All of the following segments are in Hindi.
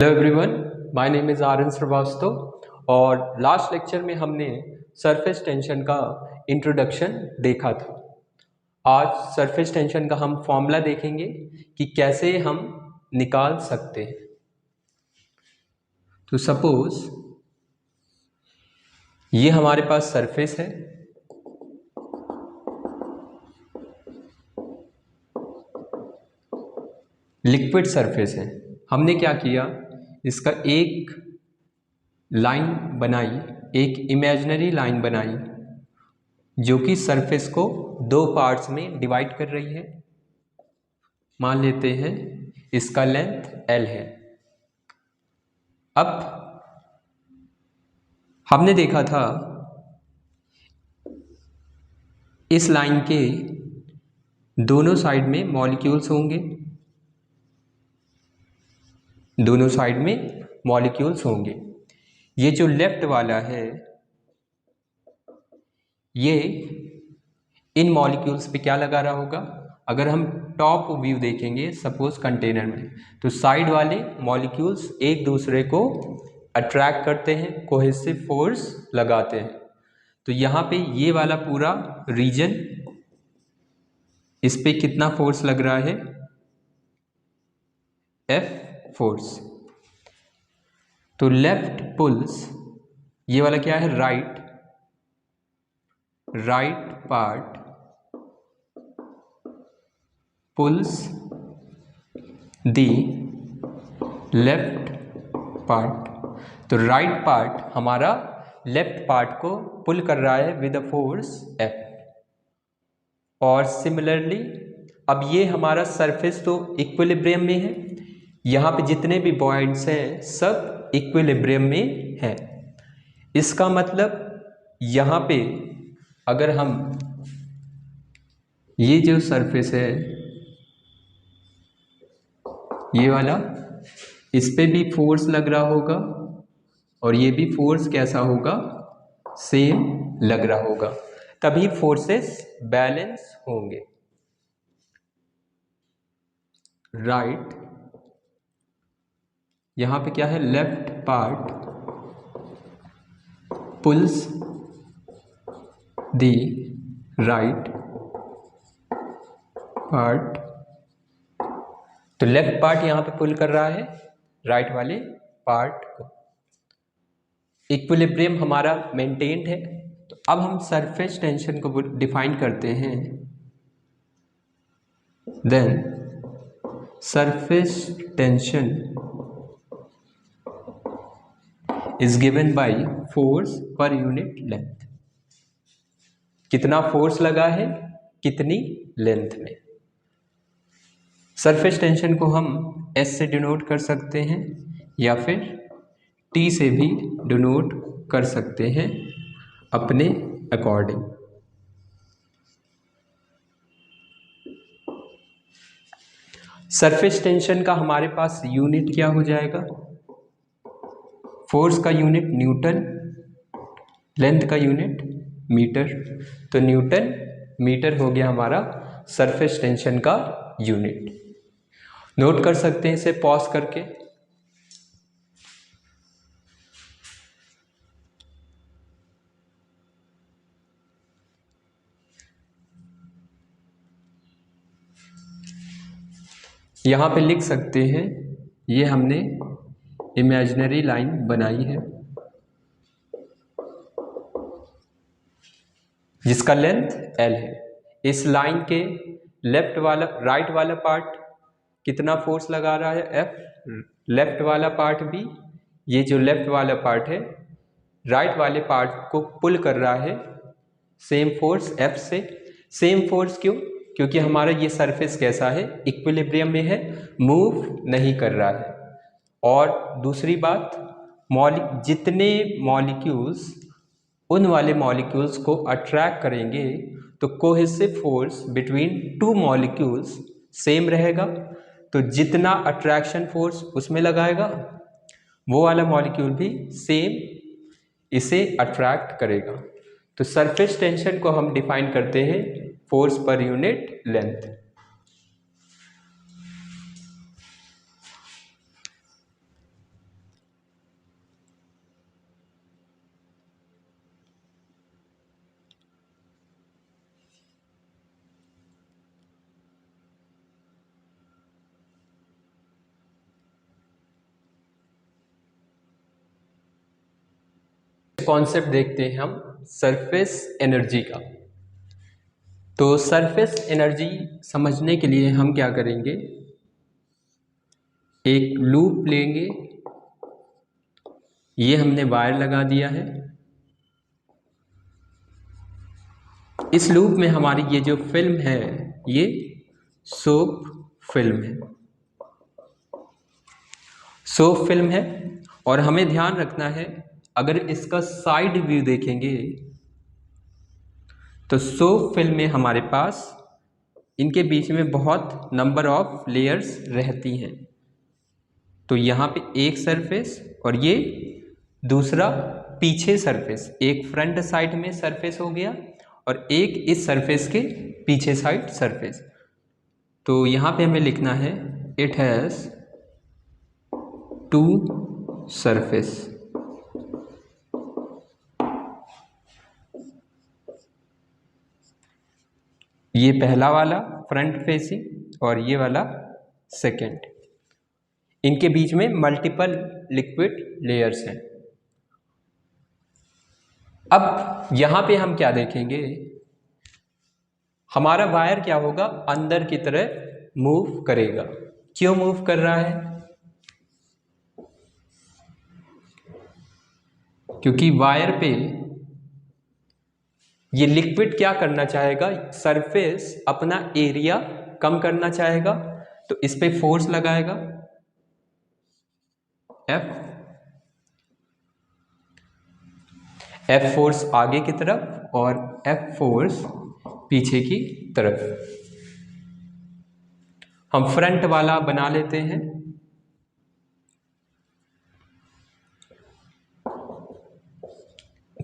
Hello everyone, my name is R N Srivastava और लास्ट लेक्चर में हमने सरफेस टेंशन का इंट्रोडक्शन देखा था। आज सरफेस टेंशन का हम फॉर्मूला देखेंगे कि कैसे हम निकाल सकते हैं। तो सपोज ये हमारे पास सरफेस है, लिक्विड सरफेस है। हमने क्या किया, इसका एक लाइन बनाई, एक इमेजिनरी लाइन बनाई जो कि सरफेस को दो पार्ट्स में डिवाइड कर रही है। मान लेते हैं इसका लेंथ L है। अब हमने देखा था इस लाइन के दोनों साइड में मॉलिक्यूल्स होंगे, दोनों साइड में मॉलिक्यूल्स होंगे। ये जो लेफ्ट वाला है ये इन मॉलिक्यूल्स पे क्या लगा रहा होगा। अगर हम टॉप व्यू देखेंगे सपोज कंटेनर में, तो साइड वाले मॉलिक्यूल्स एक दूसरे को अट्रैक्ट करते हैं, कोहेसिव फोर्स लगाते हैं। तो यहाँ पे ये वाला पूरा रीजन, इस पे कितना फोर्स लग रहा है, F फोर्स। तो लेफ्ट पुल्स, ये वाला क्या है, right part pulls the left part. तो राइट पार्ट हमारा लेफ्ट पार्ट को पुल कर रहा है विद अ फोर्स F। और सिमिलरली अब ये हमारा सरफेस तो इक्विलिब्रियम में है, यहाँ पे जितने भी पॉइंट्स हैं सब इक्विलिब्रियम में है। इसका मतलब यहाँ पे अगर हम ये जो सरफेस है ये वाला, इस पे भी फोर्स लग रहा होगा और ये भी फोर्स कैसा होगा, सेम लग रहा होगा, तभी फोर्सेस बैलेंस होंगे। राइट, यहाँ पे क्या है, लेफ्ट पार्ट पुल्स दी राइट पार्ट। तो लेफ्ट पार्ट यहाँ पे पुल कर रहा है राइट वाले पार्ट को। इक्विलिब्रियम हमारा मेंटेन्ड है। तो अब हम सरफेस टेंशन को डिफाइन करते हैं। Then surface tension is given by force per unit length. कितना फोर्स लगा है, कितनी लेंथ में। सरफेस टेंशन को हम S से डिनोट कर सकते हैं या फिर T से भी डिनोट कर सकते हैं अपने अकॉर्डिंग। सरफेस टेंशन का हमारे पास यूनिट क्या हो जाएगा, फोर्स का यूनिट न्यूटन, लेंथ का यूनिट मीटर। तो न्यूटन मीटर हो गया हमारा सरफेस टेंशन का यूनिट। नोट कर सकते हैं इसे पॉज करके। यहाँ पे लिख सकते हैं, ये हमने इमेजिनरी लाइन बनाई है जिसका लेंथ L है। इस लाइन के लेफ्ट वाला राइट वाला पार्ट कितना फोर्स लगा रहा है, F। लेफ्ट वाला पार्ट भी, ये जो लेफ्ट वाला पार्ट है राइट वाले पार्ट को पुल कर रहा है सेम फोर्स F से। सेम फोर्स क्यों, क्योंकि हमारा ये सरफेस कैसा है, इक्विलिब्रियम में है, मूव नहीं कर रहा है। और दूसरी बात, जितने मॉलिक्यूल्स उन वाले मॉलिक्यूल्स को अट्रैक्ट करेंगे तो cohesive force between two molecules same रहेगा। तो जितना अट्रैक्शन फोर्स उसमें लगाएगा वो वाला मॉलिक्यूल भी सेम इसे अट्रैक्ट करेगा। तो सरफेस टेंशन को हम डिफाइन करते हैं force per unit length. Concept देखते हैं हम सरफेस एनर्जी का। तो सरफेस एनर्जी समझने के लिए हम क्या करेंगे, एक लूप लेंगे, ये हमने वायर लगा दिया है। इस लूप में हमारी ये जो फिल्म है ये सोप फिल्म है, सोप फिल्म है। और हमें ध्यान रखना है, अगर इसका साइड व्यू देखेंगे तो सोप फिल्म में हमारे पास इनके बीच में बहुत नंबर ऑफ लेयर्स रहती हैं। तो यहाँ पे एक सरफेस और ये दूसरा पीछे सरफेस, एक फ्रंट साइड में सरफेस हो गया और एक इस सरफेस के पीछे साइड सरफेस। तो यहाँ पे हमें लिखना है इट हैज़ टू सरफेस। ये पहला वाला फ्रंट फेसिंग और ये वाला सेकंड, इनके बीच में मल्टीपल लिक्विड लेयर्स हैं। अब यहां पे हम क्या देखेंगे, हमारा वायर क्या होगा, अंदर की तरफ मूव करेगा। क्यों मूव कर रहा है, क्योंकि वायर पे ये लिक्विड क्या करना चाहेगा, सरफेस अपना एरिया कम करना चाहेगा, तो इस पे फोर्स लगाएगा एफ फोर्स आगे की तरफ और एफ फोर्स पीछे की तरफ। हम फ्रंट वाला बना लेते हैं।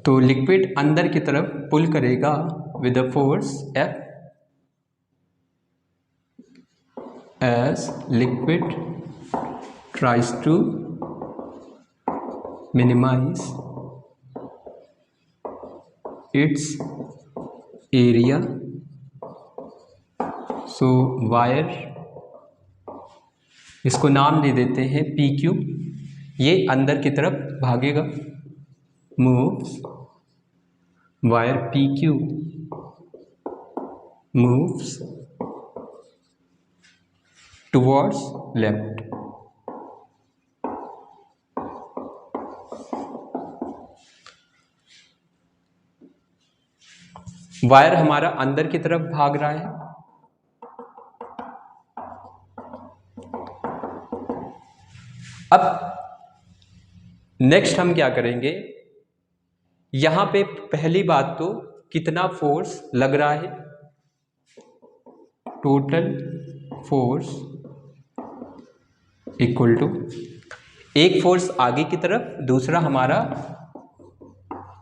तो लिक्विड अंदर की तरफ पुल करेगा with the force F as liquid tries to minimize its area. So wire, इसको नाम दे देते हैं PQ, ये अंदर की तरफ भागेगा, moves, wire PQ moves towards left। Wire हमारा अंदर की तरफ भाग रहा है। अब नेक्स्ट हम क्या करेंगे, यहां पे पहली बात तो कितना फोर्स लग रहा है, टोटल फोर्स इक्वल टू, एक फोर्स आगे की तरफ, दूसरा हमारा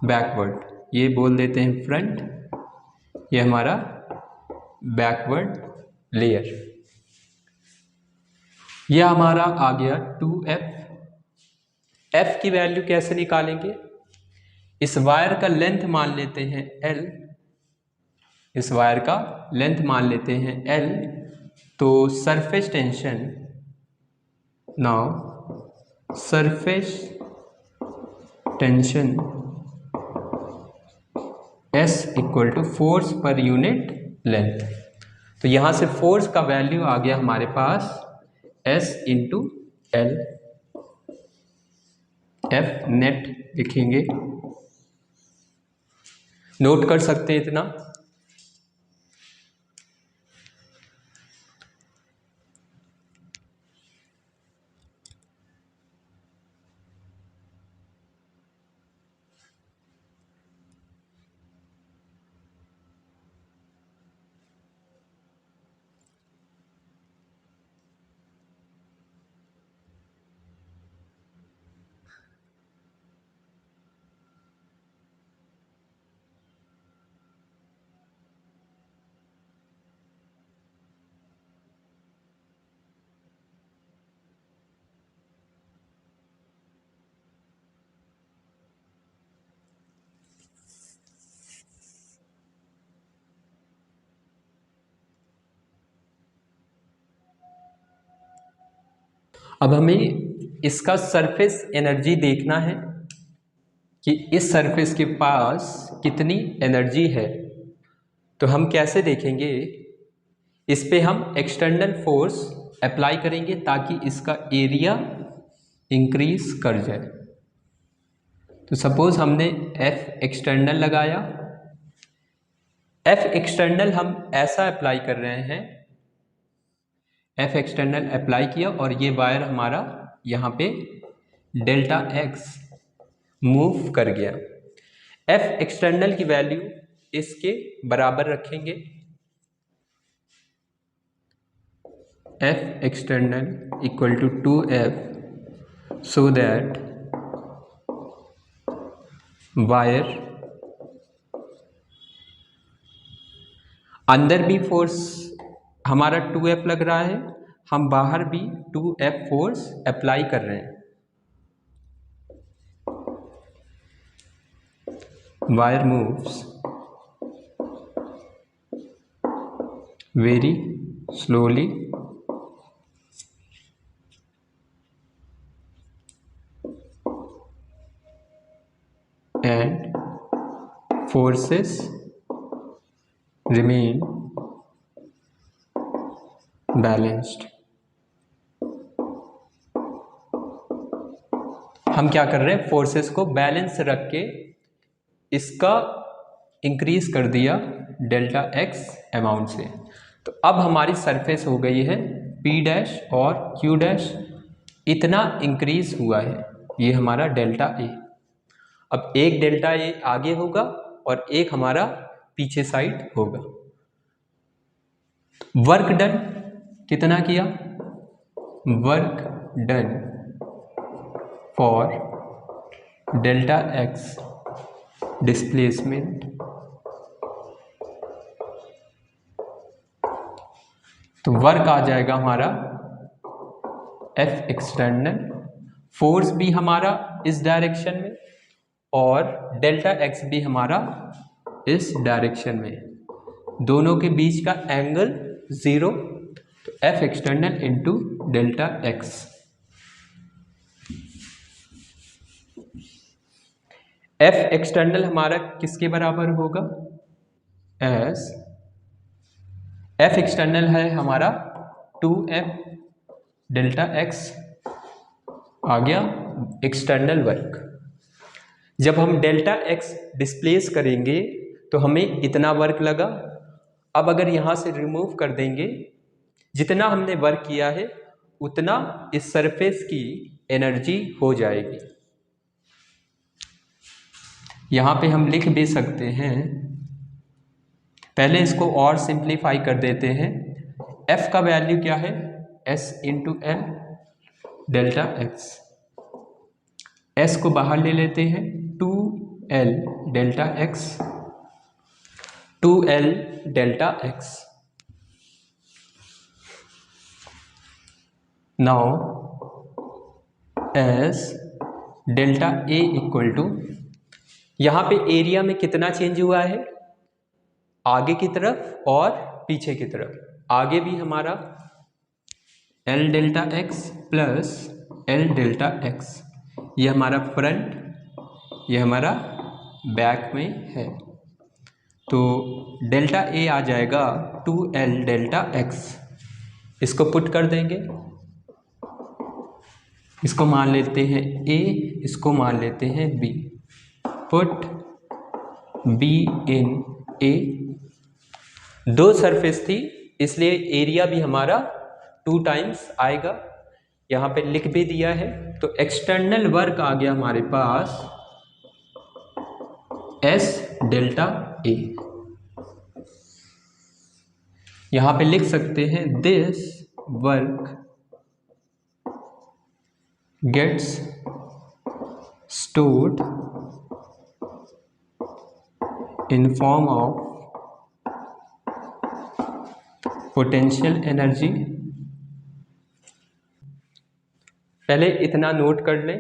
बैकवर्ड, ये बोल देते हैं फ्रंट, ये हमारा बैकवर्ड लेयर। यह हमारा आ गया 2F। F की वैल्यू कैसे निकालेंगे, इस वायर का लेंथ मान लेते हैं L, इस वायर का लेंथ मान लेते हैं L। तो surface tension, now surface tension S equal to force per unit length. तो यहां से फोर्स का वैल्यू आ गया हमारे पास S into L। F net लिखेंगे, नोट कर सकते हैं इतना। अब हमें इसका सरफेस एनर्जी देखना है। कि इस सरफेस के पास कितनी एनर्जी है, तो हम कैसे देखेंगे, इस पे हम एक्सटर्नल फोर्स अप्लाई करेंगे ताकि इसका एरिया इंक्रीज कर जाए। तो सपोज हमने F एक्सटर्नल लगाया, F एक्सटर्नल हम ऐसा अप्लाई कर रहे हैं, F एक्सटर्नल अप्लाई किया और ये वायर हमारा यहाँ पे डेल्टा X मूव कर गया। F एक्सटर्नल की वैल्यू इसके बराबर रखेंगे, F external equal to 2F, so that wire अंदर भी फोर्स हमारा 2F लग रहा है, हम बाहर भी 2F फोर्स अप्लाई कर रहे हैं। Wire moves very slowly and forces remain balanced। हम क्या कर रहे हैं, फोर्सेस को बैलेंस रख के इसका इंक्रीज कर दिया डेल्टा एक्स अमाउंट से। तो अब हमारी सरफेस हो गई है P डैश और Q डैश, इतना इंक्रीज हुआ है, ये हमारा डेल्टा ए। अब एक डेल्टा ए आगे होगा और एक हमारा पीछे साइड होगा। वर्क डन कितना किया, work done for delta x displacement, तो वर्क आ जाएगा हमारा F एक्सटर्नल, फोर्स भी हमारा इस डायरेक्शन में और डेल्टा एक्स भी हमारा इस डायरेक्शन में, दोनों के बीच का एंगल 0, तो F external into delta x. F external हमारा किसके बराबर होगा, एस F एक्सटर्नल है हमारा 2F डेल्टा एक्स, आ गया एक्सटर्नल वर्क। जब हम डेल्टा एक्स डिस्प्लेस करेंगे तो हमें इतना वर्क लगा। अब अगर यहाँ से रिमूव कर देंगे, जितना हमने वर्क किया है उतना इस सरफेस की एनर्जी हो जाएगी। यहाँ पे हम लिख भी सकते हैं, पहले इसको और सिंप्लीफाई कर देते हैं। F का वैल्यू क्या है, S into L delta x, S को बाहर ले लेते हैं, 2L delta x, 2L delta x. Now S delta A equal to, यहाँ पे एरिया में कितना चेंज हुआ है, आगे की तरफ और पीछे की तरफ। आगे भी हमारा L delta x plus L delta x, ये हमारा फ्रंट, ये हमारा बैक में है, तो डेल्टा A आ जाएगा 2L डेल्टा एक्स। इसको पुट कर देंगे, इसको मान लेते हैं A, इसको मान लेते हैं B, put B in A। दो सरफेस थी इसलिए एरिया भी हमारा 2 टाइम्स आएगा, यहाँ पे लिख भी दिया है। तो एक्सटर्नल वर्क आ गया हमारे पास S डेल्टा A। यहाँ पे लिख सकते हैं this work gets stored in form of potential energy। पहले इतना नोट कर लें,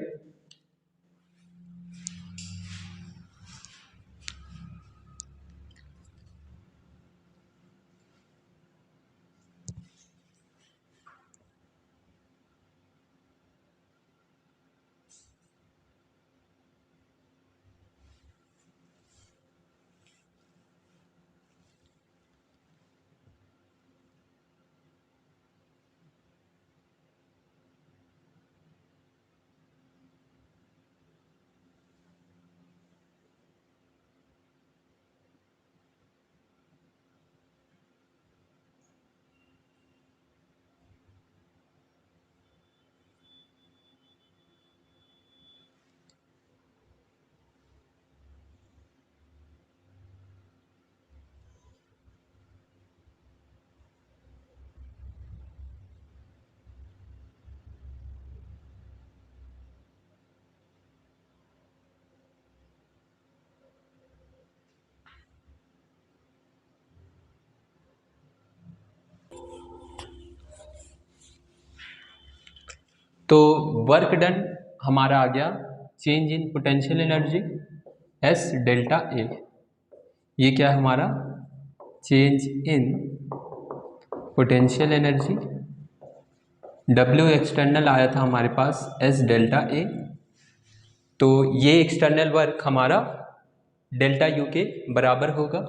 तो वर्क डन हमारा आ गया change in potential energy S delta A. ये क्या है हमारा change in potential energy. W external आया था हमारे पास एस डेल्टा ए, तो ये एक्सटर्नल वर्क हमारा डेल्टा यू के बराबर होगा।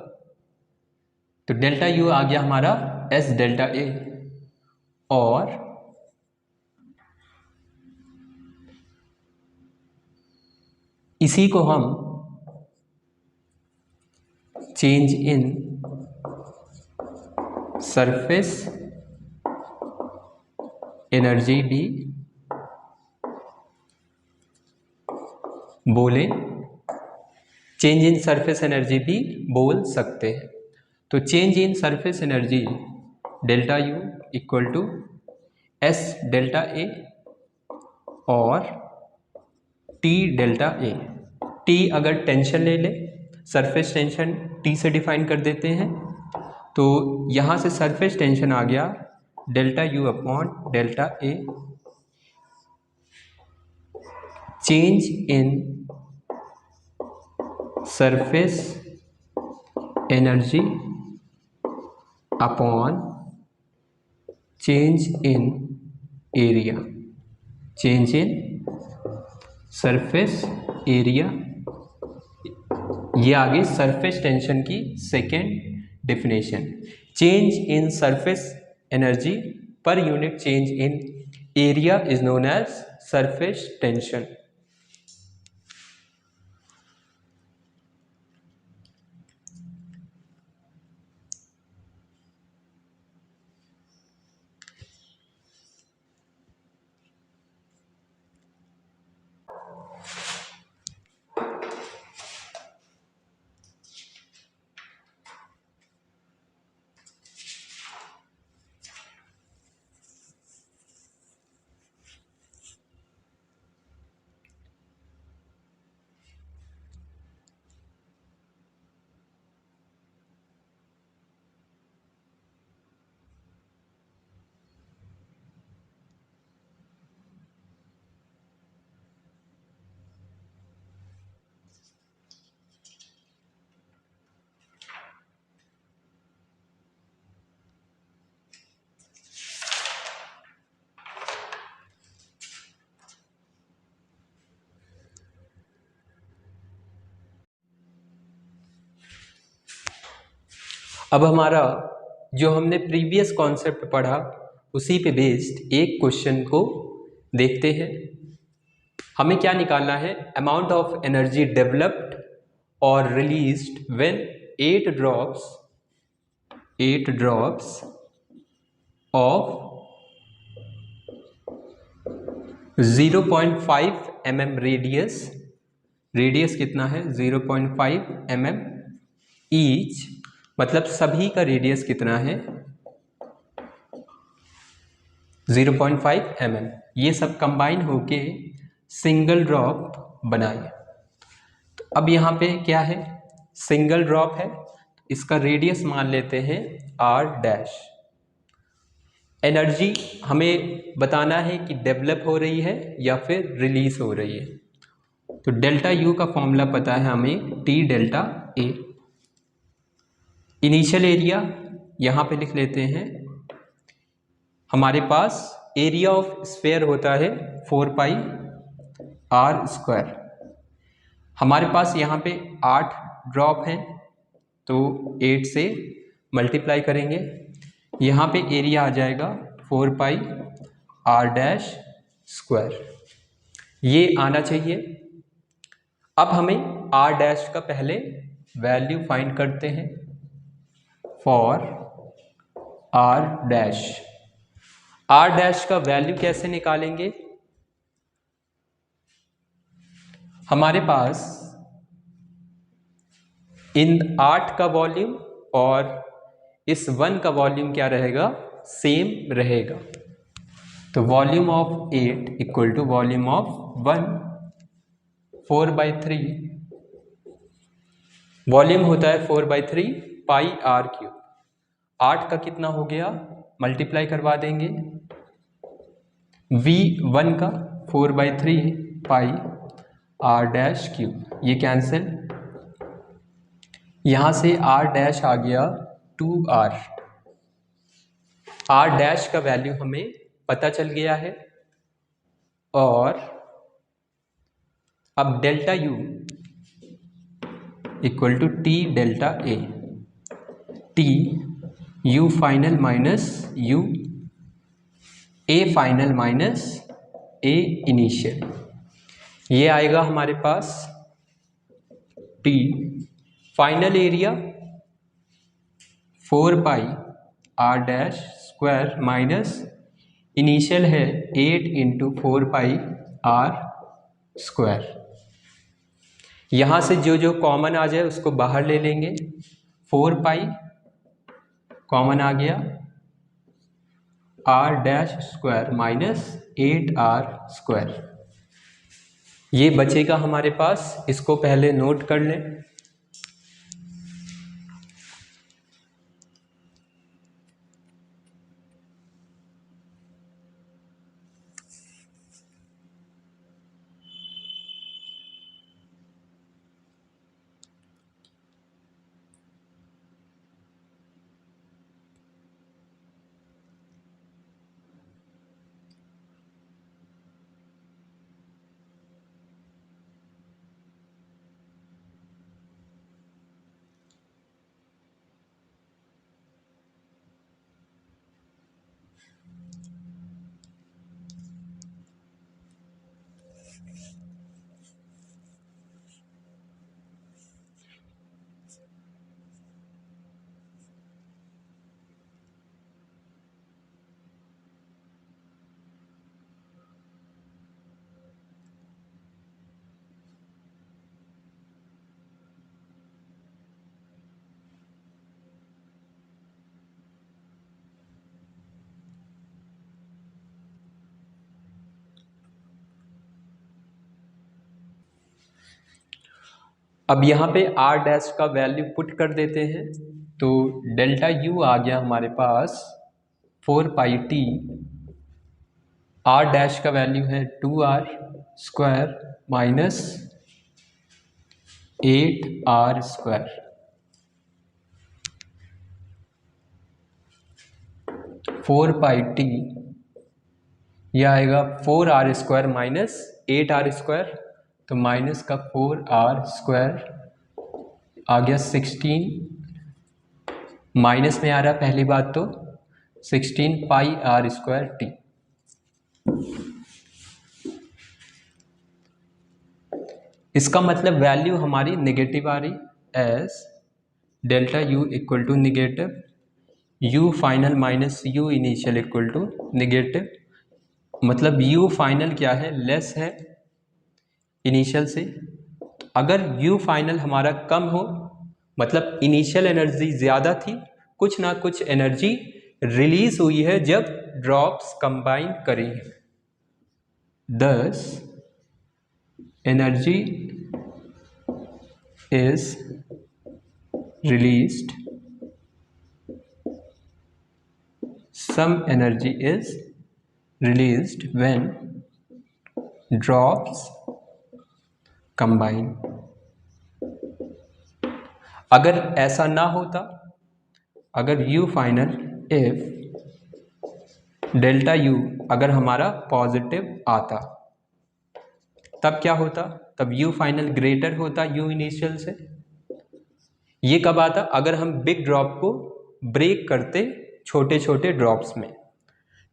तो डेल्टा यू आ गया हमारा एस डेल्टा ए, और इसी को हम चेंज इन सरफेस एनर्जी भी बोले, चेंज इन सरफेस एनर्जी भी बोल सकते हैं। तो change in surface energy delta U equal to S delta A और टी डेल्टा ए। टी अगर टेंशन ले ले, सरफेस टेंशन टी से डिफाइन कर देते हैं, तो यहाँ से सरफेस टेंशन आ गया delta U upon delta A. Change in surface energy upon change in area, change in surface area. ये आगे सरफेस टेंशन की second definition. Change in surface energy per unit change in area is known as surface tension. अब हमारा जो हमने प्रीवियस कॉन्सेप्ट पढ़ा उसी पे बेस्ड एक क्वेश्चन को देखते हैं। हमें क्या निकालना है, अमाउंट ऑफ एनर्जी डेवलप्ड और released when 8 drops of 0.5 mm radius कितना है 0.5 mm ईच, मतलब सभी का रेडियस कितना है 0.5 mm, ये सब कंबाइन होके सिंगल ड्रॉप बनाए। तो अब यहाँ पे क्या है, सिंगल ड्रॉप है, इसका रेडियस मान लेते हैं r'। एनर्जी हमें बताना है कि डेवलप हो रही है या फिर रिलीज हो रही है। तो डेल्टा यू का फॉर्मूला पता है हमें टी डेल्टा ए। इनिशियल एरिया यहाँ पे लिख लेते हैं, हमारे पास एरिया ऑफ स्फीयर होता है 4πr²। हमारे पास यहाँ पे 8 ड्रॉप हैं, तो 8 से मल्टीप्लाई करेंगे, यहाँ पे एरिया आ जाएगा 4πr'²। ये आना चाहिए। अब हमें r' का पहले वैल्यू फाइंड करते हैं फॉर r'। r' का वैल्यू कैसे निकालेंगे, हमारे पास इन 8 का वॉल्यूम और इस 1 का वॉल्यूम क्या रहेगा, सेम रहेगा। तो volume of 8 equal to volume of 1, 4/3। Volume होता है 4/3 πr³। 8 का कितना हो गया, मल्टीप्लाई करवा देंगे, V1 का 4/3 पाई आर डैश क्यूब, ये कैंसिल, यहाँ से आर डैश आ गया 2r। आर डैश का वैल्यू हमें पता चल गया है। और अब delta U equal to T delta A, T U final minus U A final minus A initial, ये आएगा हमारे पास T final area 4 pi R dash square minus initial है 8 इंटू 4 पाई आर स्क्वायर। यहाँ से जो जो कॉमन आ जाए उसको बाहर ले लेंगे। 4 पाई कॉमन आ गया, r dash square minus 8r square, ये बचेगा हमारे पास। इसको पहले नोट कर लें। अब यहाँ पे आर डैश का वैल्यू पुट कर देते हैं, तो डेल्टा यू आ गया हमारे पास 4 पाई टी, आर डैश का वैल्यू है 2r square minus 8r square, 4 pi T, यह आएगा 4r square minus 8r square, तो माइनस का 4r स्क्वायर आ गया 16, माइनस में आ रहा पहली बात तो 16 पाई आर स्क्वायर टी। इसका मतलब वैल्यू हमारी नेगेटिव आ रही, S delta U equal to negative, U final minus U initial equal to negative, मतलब यू फाइनल क्या है, लेस है इनिशियल से। अगर यू फाइनल हमारा कम हो मतलब इनिशियल एनर्जी ज़्यादा थी, कुछ ना कुछ एनर्जी रिलीज हुई है जब ड्रॉप्स कंबाइन करी हैं, thus energy is released, some energy is released when drops combine। अगर ऐसा ना होता, अगर u final if delta u अगर हमारा पॉजिटिव आता, तब क्या होता, तब u फाइनल ग्रेटर होता u इनिशियल से। ये कब आता, अगर हम बिग ड्रॉप को ब्रेक करते छोटे छोटे ड्रॉप्स में,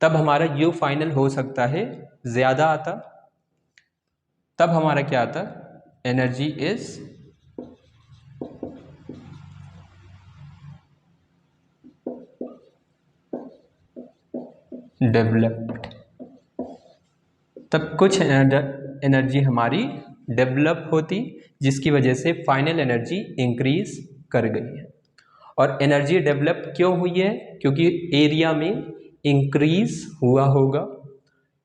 तब हमारा u फाइनल हो सकता है ज़्यादा आता, तब हमारा क्या आता, एनर्जी इज डेवलप्ड, तब कुछ एनर्जी हमारी डेवलप होती जिसकी वजह से फाइनल एनर्जी इंक्रीज कर गई है। और एनर्जी डेवलप क्यों हुई है, क्योंकि एरिया में इंक्रीज हुआ होगा।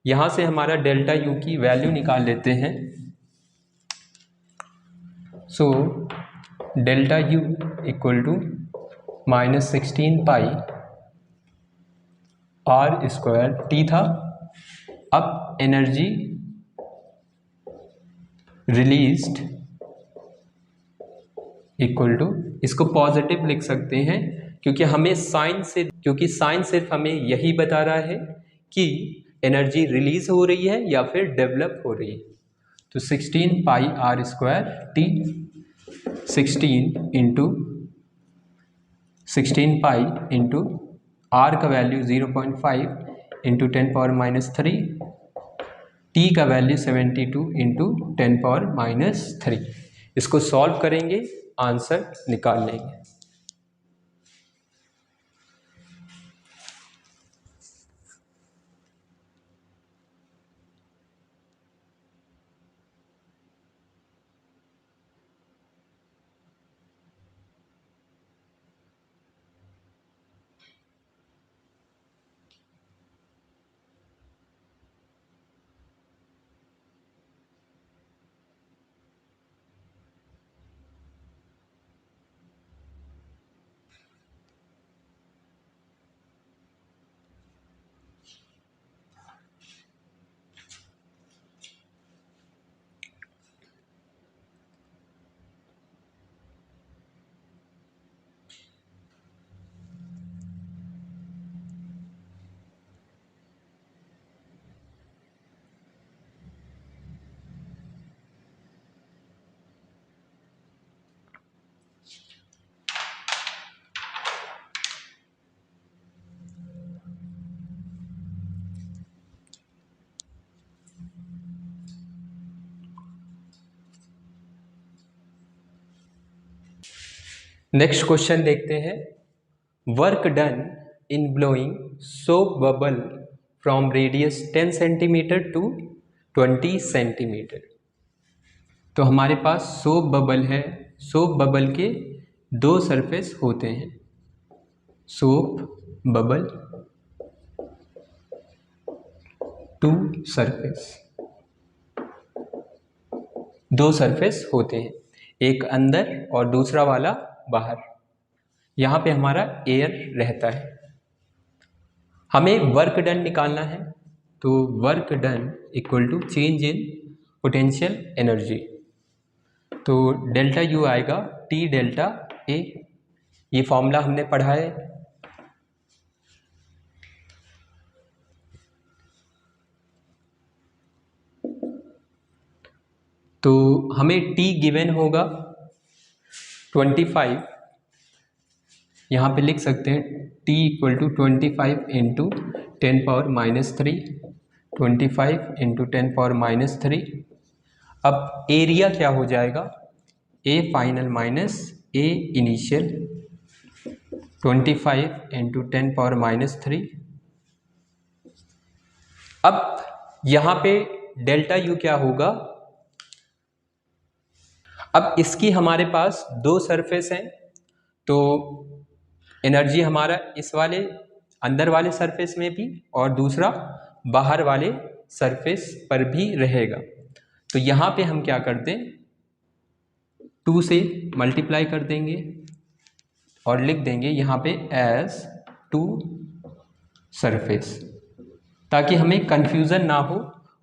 यहाँ से हमारा डेल्टा यू की वैल्यू निकाल लेते हैं। So delta U equal to -16 pi are square T था। अब एनर्जी रिलीज्ड इक्वल टू, इसको पॉजिटिव लिख सकते हैं क्योंकि साइन सिर्फ हमें यही बता रहा है कि एनर्जी रिलीज हो रही है या फिर डेवलप हो रही है। तो 16 pi are square T, 16 pi into R का वैल्यू 0.5 इंटू 10⁻³ टी का वैल्यू 72 इंटू 10⁻³ इसको सॉल्व करेंगे, आंसर निकाल लेंगे। नेक्स्ट क्वेश्चन देखते हैं। Work done in blowing soap bubble from radius 10 centimetre to 20 centimetre. तो हमारे पास सोप बबल है। सोप बबल के दो सरफेस होते हैं। सोप बबल टू सरफेस, दो सरफेस होते हैं, एक अंदर और दूसरा वाला बाहर। यहाँ पे हमारा एयर रहता है। हमें वर्क डन निकालना है, तो work done equal to change in potential energy. तो डेल्टा यू आएगा टी डेल्टा ए, ये फॉर्मूला हमने पढ़ा है। तो हमें टी गिवन होगा 25, यहाँ पे लिख सकते हैं T equal to 25 into 10⁻³ 25 into 10⁻³। अब एरिया क्या हो जाएगा, A final minus A initial 25 into 10⁻³। अब यहाँ पे डेल्टा यू क्या होगा, अब इसकी हमारे पास दो सरफेस हैं, तो एनर्जी हमारा इस वाले अंदर वाले सरफेस में भी और दूसरा बाहर वाले सरफेस पर भी रहेगा। तो यहाँ पे हम क्या करते हैं, 2 से मल्टीप्लाई कर देंगे और लिख देंगे यहाँ पे एज 2 सरफेस, ताकि हमें कंफ्यूजन ना हो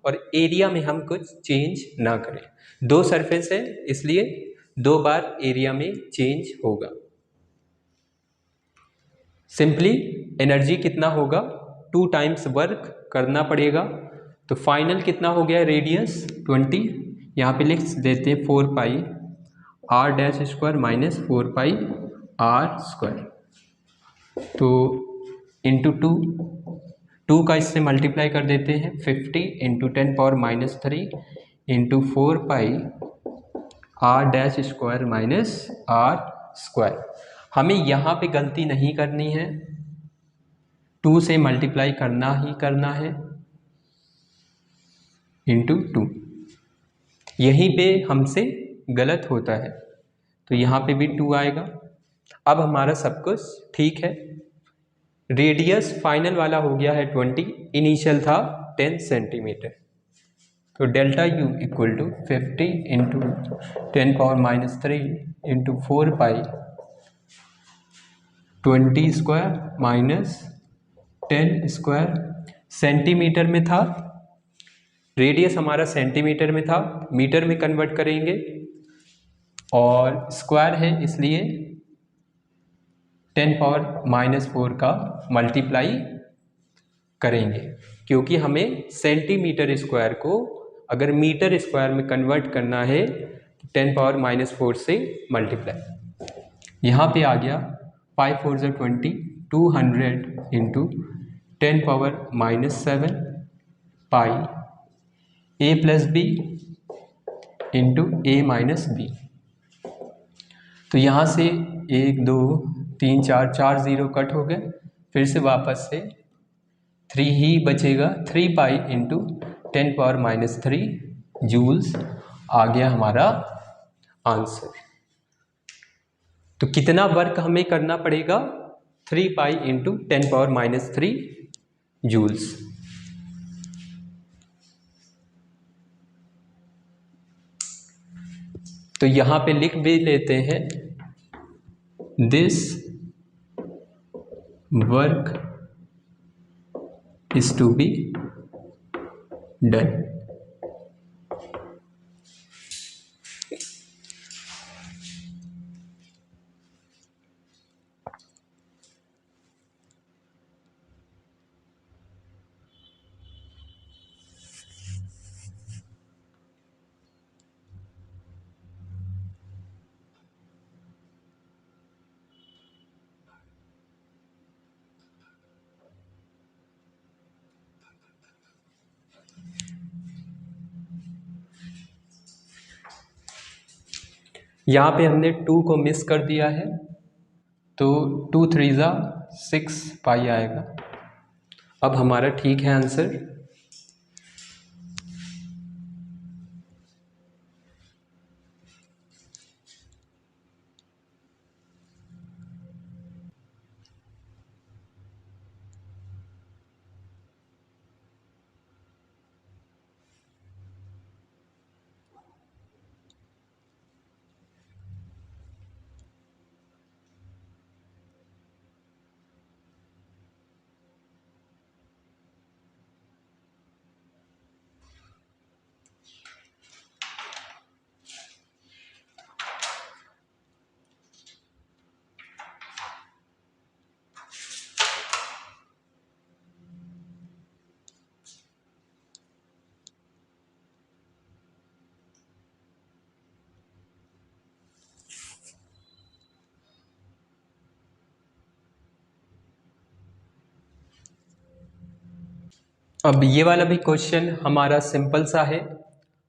और एरिया में हम कुछ चेंज ना करें। दो सरफेस है इसलिए 2 बार एरिया में चेंज होगा। सिंपली एनर्जी कितना होगा, 2 टाइम्स वर्क करना पड़ेगा। तो फाइनल कितना हो गया, रेडियस 20, यहाँ पे लिख देते हैं 4 pi R dash square minus 4 pi are square. तो इंटू 2 का इससे मल्टीप्लाई कर देते हैं 50 into 10⁻³ into 4 pi R dash square minus R square. हमें यहाँ पे गलती नहीं करनी है, 2 से मल्टीप्लाई करना ही करना है इंटू 2। यहीं पे हमसे गलत होता है, तो यहाँ पे भी 2 आएगा। अब हमारा सब कुछ ठीक है। रेडियस फाइनल वाला हो गया है 20, इनिशियल था 10 सेंटीमीटर। तो delta U equal to 50 into 10⁻³ into 4 pi 20 square minus 10 square, centimetre में था रेडियस हमारा सेंटीमीटर में था, मीटर में कन्वर्ट करेंगे, और स्क्वायर है इसलिए 10⁻⁻4 का मल्टीप्लाई करेंगे, क्योंकि हमें सेंटीमीटर स्क्वायर को अगर मीटर स्क्वायर में कन्वर्ट करना है तो 10⁻⁻4 से मल्टीप्लाई। यहाँ पे आ गया 5 4 ज़ा 20, 200 into 10⁻⁻7 pi a plus b into a minus b. तो यहाँ से 1 2 3 4 4 0 कट हो गए, फिर से वापस से 3 ही बचेगा, 3 पाई इंटू 10⁻⁻3 जूल्स आ गया हमारा आंसर। तो कितना वर्क हमें करना पड़ेगा? 3 पाई इंटू 10⁻⁻3 जूल्स। तो यहाँ पे लिख भी लेते हैं, this work is to be done. यहाँ पे हमने 2 को मिस कर दिया है, तो 2 3 ज़ा 6 पाई आएगा। अब हमारा ठीक है आंसर। अब ये वाला भी क्वेश्चन हमारा सिंपल सा है।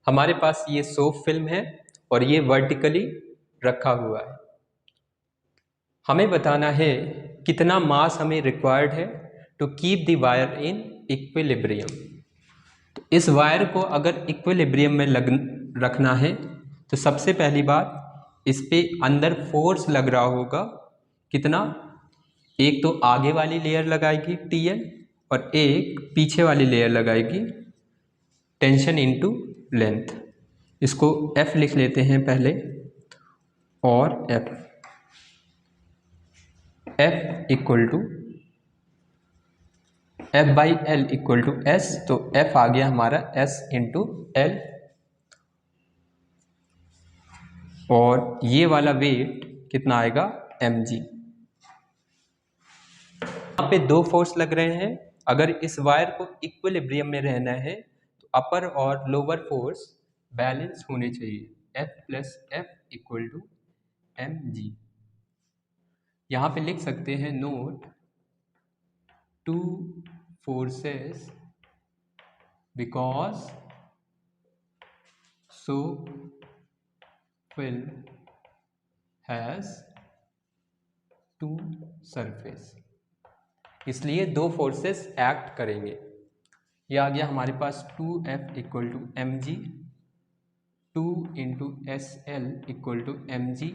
हमारे पास ये सोप फिल्म है और ये वर्टिकली रखा हुआ है। हमें बताना है कितना मास हमें रिक्वायर्ड है to keep the wire in equilibrium. तो इस वायर को अगर इक्विलिब्रियम में रखना है तो सबसे पहली बात, इस पे अंदर फोर्स लग रहा होगा कितना, एक तो आगे वाली लेयर लगाएगी TL और एक पीछे वाली लेयर लगाएगी टेंशन इनटू लेंथ। इसको F लिख लेते हैं पहले, और F equal to F/L equal to S। तो F आ गया हमारा S इंटू L, और ये वाला वेट कितना आएगा mg। यहाँ पे 2 फोर्स लग रहे हैं। अगर इस वायर को इक्विलिब्रियम में रहना है तो अपर और लोअर फोर्स बैलेंस होने चाहिए। F plus F equal to mg। यहाँ पे लिख सकते हैं note, 2 forces because soap film has 2 surface। इसलिए 2 फोर्सेस एक्ट करेंगे। यह आ गया हमारे पास 2F equal to mg, 2 into SL equal to mg।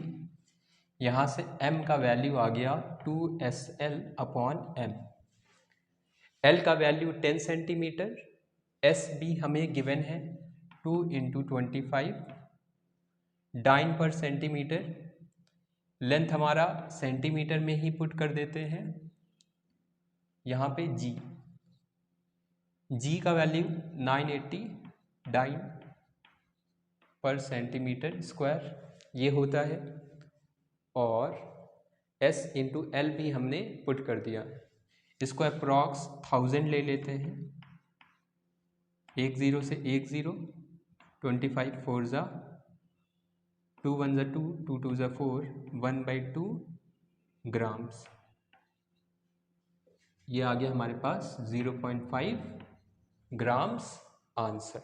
यहाँ से m का वैल्यू आ गया 2SL अपॉन m। L का वैल्यू 10 सेंटीमीटर, SB हमें गिवन है 2 into 25 dyne per centimetre. Length हमारा सेंटीमीटर में ही पुट कर देते हैं। यहाँ पे G का value 980 dine per centimetre square ये होता है, और S इंटू एल भी हमने पुट कर दिया। इसको अप्रॉक्स 1000 ले लेते हैं, 10 से 10, 25 4 ज़ा 2 1 ज़ा 2, 2 2 ज़ा 4, 1/2 ग्राम्स। ये आ गया हमारे पास 0.5 ग्राम्स आंसर।